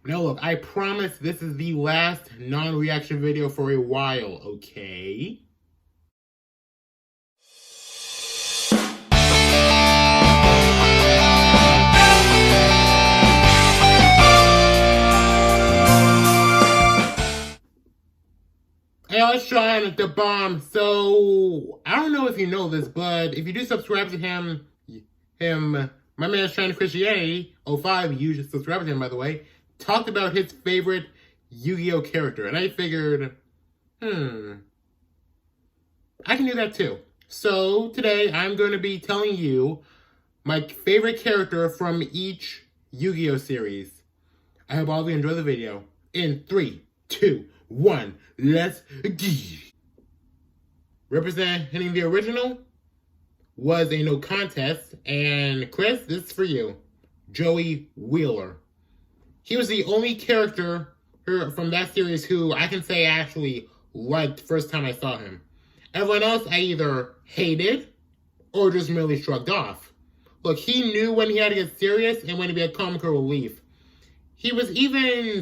Now look, I promise this is the last non-reaction video for a while, okay? Hey, I was trying to bomb, so I don't know if you know this, but if you do subscribe to him, my man's trying to Christianity, 05, you should subscribe to him, by the way, talked about his favorite Yu-Gi-Oh character, and I figured, I can do that too. So today I'm going to be telling you my favorite character from each Yu-Gi-Oh series. I hope all of you enjoy the video. In 3, 2, 1, let's go. Representing the original was a no contest, and Chris, this is for you, Joey Wheeler. He was the only character from that series who I can say I actually liked the first time I saw him. Everyone else I either hated or just merely shrugged off. Look, he knew when he had to get serious and when to be a comical relief. He was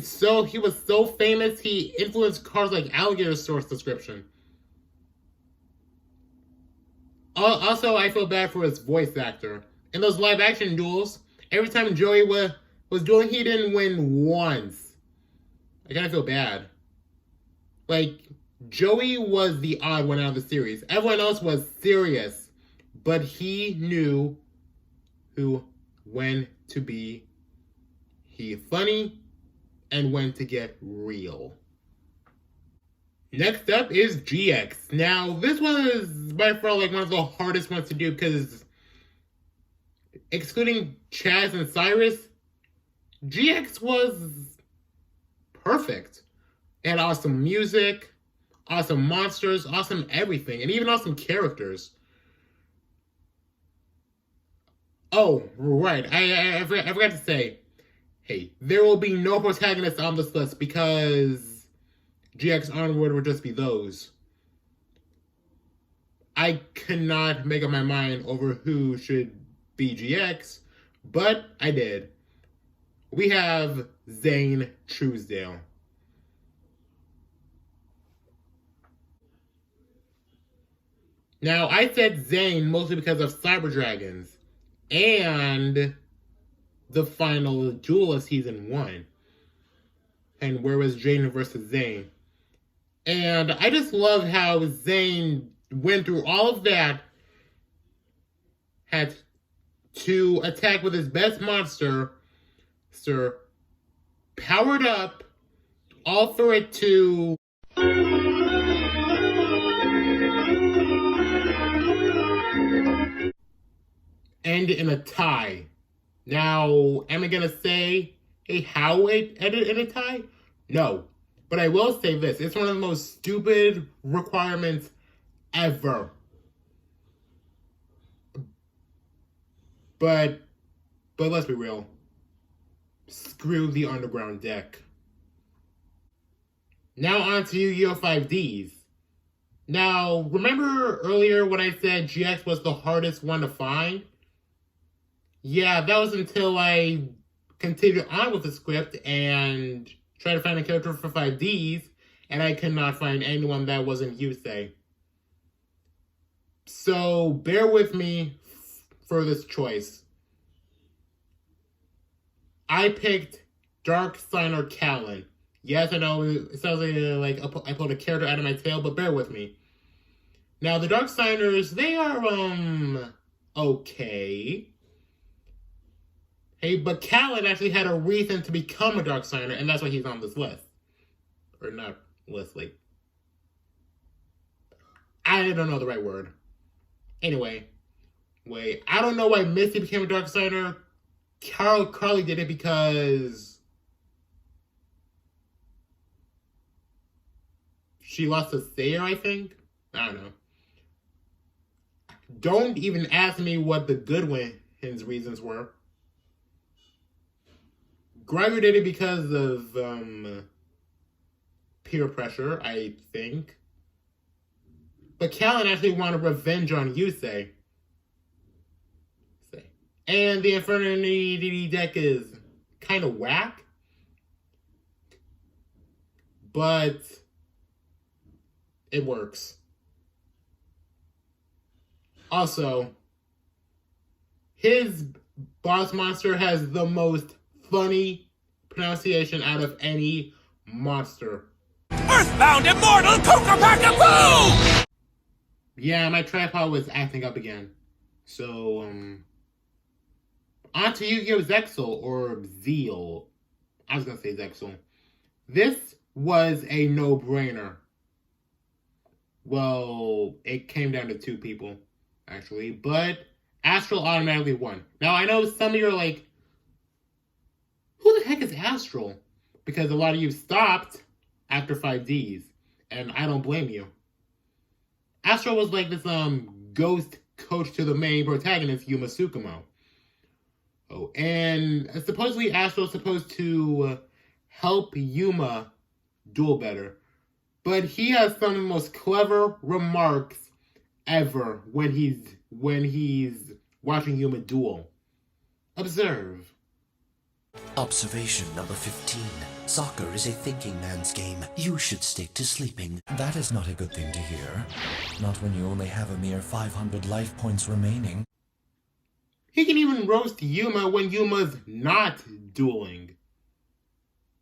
so famous, he influenced cards like Alligator Source Description. Also, I feel bad for his voice actor. In those live action duels, every time Joey was dueling, he didn't win once. I kind of feel bad. Like, Joey was the odd one out of the series. Everyone else was serious, but he knew when to be funny and when to get real. Next up is GX. Now, this one is by far like one of the hardest ones to do because excluding Chaz and Cyrus, GX was perfect. It had awesome music, awesome monsters, awesome everything, and even awesome characters. Oh, right, I forgot to say, hey, there will be no protagonists on this list because GX Onward would just be those. I cannot make up my mind over who should be GX, but I did. We have Zane Truesdale. Now, I said Zane mostly because of Cyber Dragons and the final duel of Season 1. And where was Jaden versus Zane? And I just love how Zane went through all of that, had to attack with his best monster, powered up, all for it to end in a tie. Now, am I gonna say, hey, how it ended in a tie? No. But I will say this, it's one of the most stupid requirements ever. But let's be real. Screw the underground deck. Now on to Yu-Gi-Oh! 5Ds. Now, remember earlier when I said GX was the hardest one to find? Yeah, that was until I continued on with the script and tried to find a character for 5Ds, and I could not find anyone that wasn't Yusei. So, bear with me for this choice. I picked Dark Signer Callan. Yes, I know it sounds like I pulled a character out of my tail, but bear with me. Now, the Dark Signers, they are, okay. Hey, but Callan actually had a reason to become a Dark Signer, and that's why he's on this list. Or not list, like... I don't know the right word. Anyway. Wait, I don't know why Misty became a Dark Signer. Carly did it because she lost to Sayer, I think? I don't know. Don't even ask me what the Goodwin's reasons were. Gregor did it because of peer pressure, I think. But Callan actually wanted revenge on Yusei. And the Infernity deck is kind of whack. but it works. Also, his boss monster has the most funny pronunciation out of any monster. Earthbound immortal Coca-Paca-Boo! Yeah, my tripod was acting up again. So, on to Yu-Gi-Oh! Zexal, or Zeal. I was gonna say Zexal. This was a no-brainer. Well, it came down to two people, actually, but Astral automatically won. Now, I know some of you are like, who the heck is Astral? Because a lot of you stopped after 5Ds, and I don't blame you. Astral was like this ghost coach to the main protagonist, Yuma Tsukumo. Oh, and supposedly Astral is supposed to help Yuma duel better. But he has some of the most clever remarks ever when he's watching Yuma duel. Observe. Observation number 15. Soccer is a thinking man's game. You should stick to sleeping. That is not a good thing to hear. Not when you only have a mere 500 life points remaining. He can even roast Yuma when Yuma's not dueling.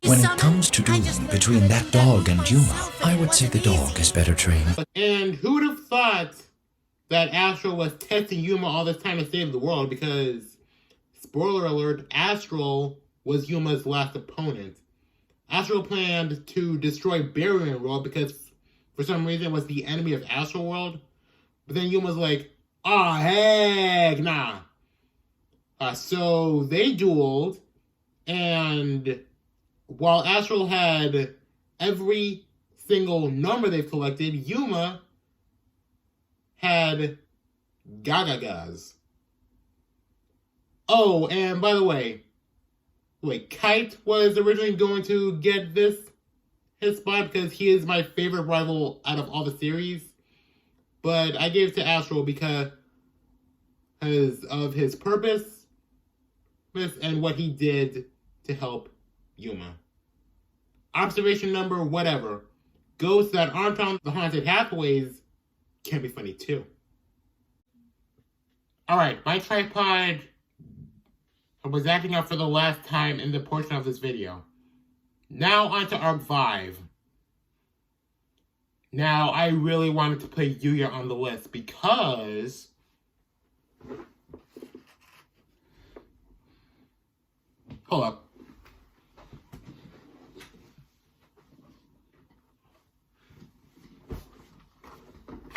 When it comes to dueling between that dog and Yuma, I would say the dog is better trained. And who would have thought that Astral was testing Yuma all this time to save the world? Because, spoiler alert, Astral was Yuma's last opponent. Astral planned to destroy Barrier World because for some reason it was the enemy of Astral World. But then Yuma's like, oh heck nah. So they dueled, and while Astral had every single number they've collected, Yuma had Gagagas. Oh, and by the way, wait, Kite was originally going to get his spot because he is my favorite rival out of all the series. But I gave it to Astral because of his purpose and what he did to help Yuma. Observation number whatever. Ghosts that aren't on the haunted pathways can be funny too. Alright, my tripod was acting up for the last time in the portion of this video. Now onto Arc 5. Now, I really wanted to put Yuya on the list because hold up.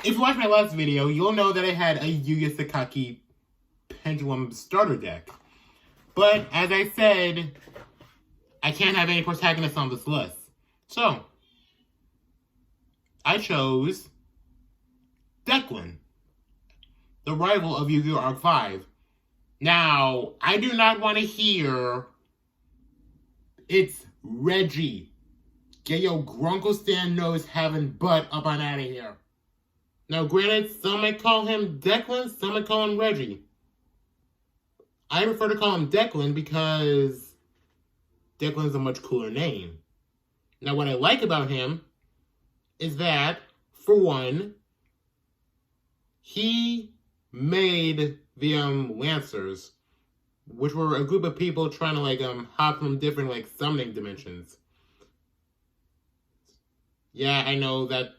If you watched my last video, you'll know that I had a Yuya Sakaki Pendulum starter deck. But, as I said, I can't have any protagonists on this list. So, I chose Declan, the rival of Yu-Gi-Oh! Arc 5. Now, I do not want to hear it's Reggie. Get your Grunkle Stan nose having butt up and out of here. Now, granted, some might call him Declan, some might call him Reggie. I prefer to call him Declan because Declan's a much cooler name. Now, what I like about him is that, for one, he made the Lancers, which were a group of people trying to hop from different summoning dimensions. Yeah, I know that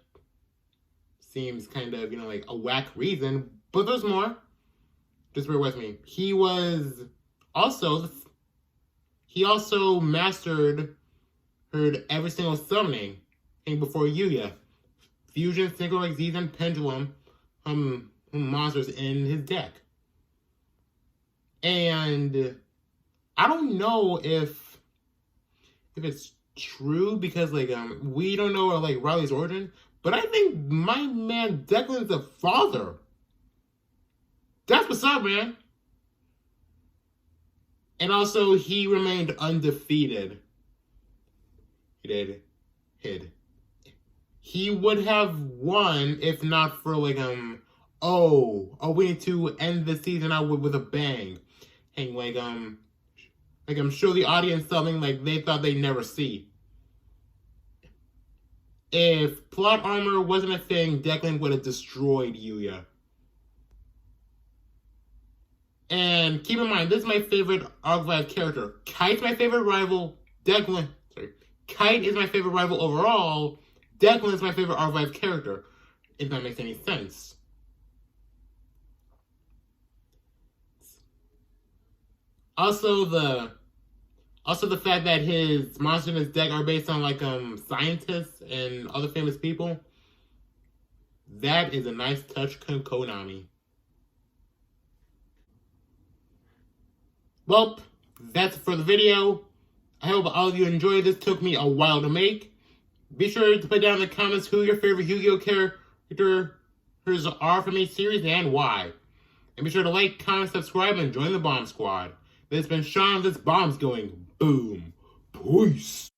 seems kind of, a whack reason, but there's more. Just bear with me. He also mastered every single summoning thing before Yuya. Fusion, Synchro, Xyz, and Pendulum monsters in his deck. And I don't know if it's true because we don't know Riley's origin, but I think my man Declan's a father. That's what's up, man. And also, he remained undefeated. He did. He would have won if not for we need to end the season out with a bang. And I'm sure the audience something they thought they'd never see. If plot armor wasn't a thing, Declan would have destroyed Yuya. And keep in mind, this is my favorite Arc-V character. Kite's my favorite rival. Kite is my favorite rival overall. Declan is my favorite Arc-V character, if that makes any sense. Also the fact that his monsters in his deck are based on like scientists and other famous people. That is a nice touch, Konami. Well, that's it for the video. I hope all of you enjoyed this. Took me a while to make. Be sure to put down in the comments who your favorite Yu-Gi-Oh characters are from each series and why. And be sure to like, comment, subscribe, and join the Bomb Squad. This has been Sean. This bomb's going boom. Peace.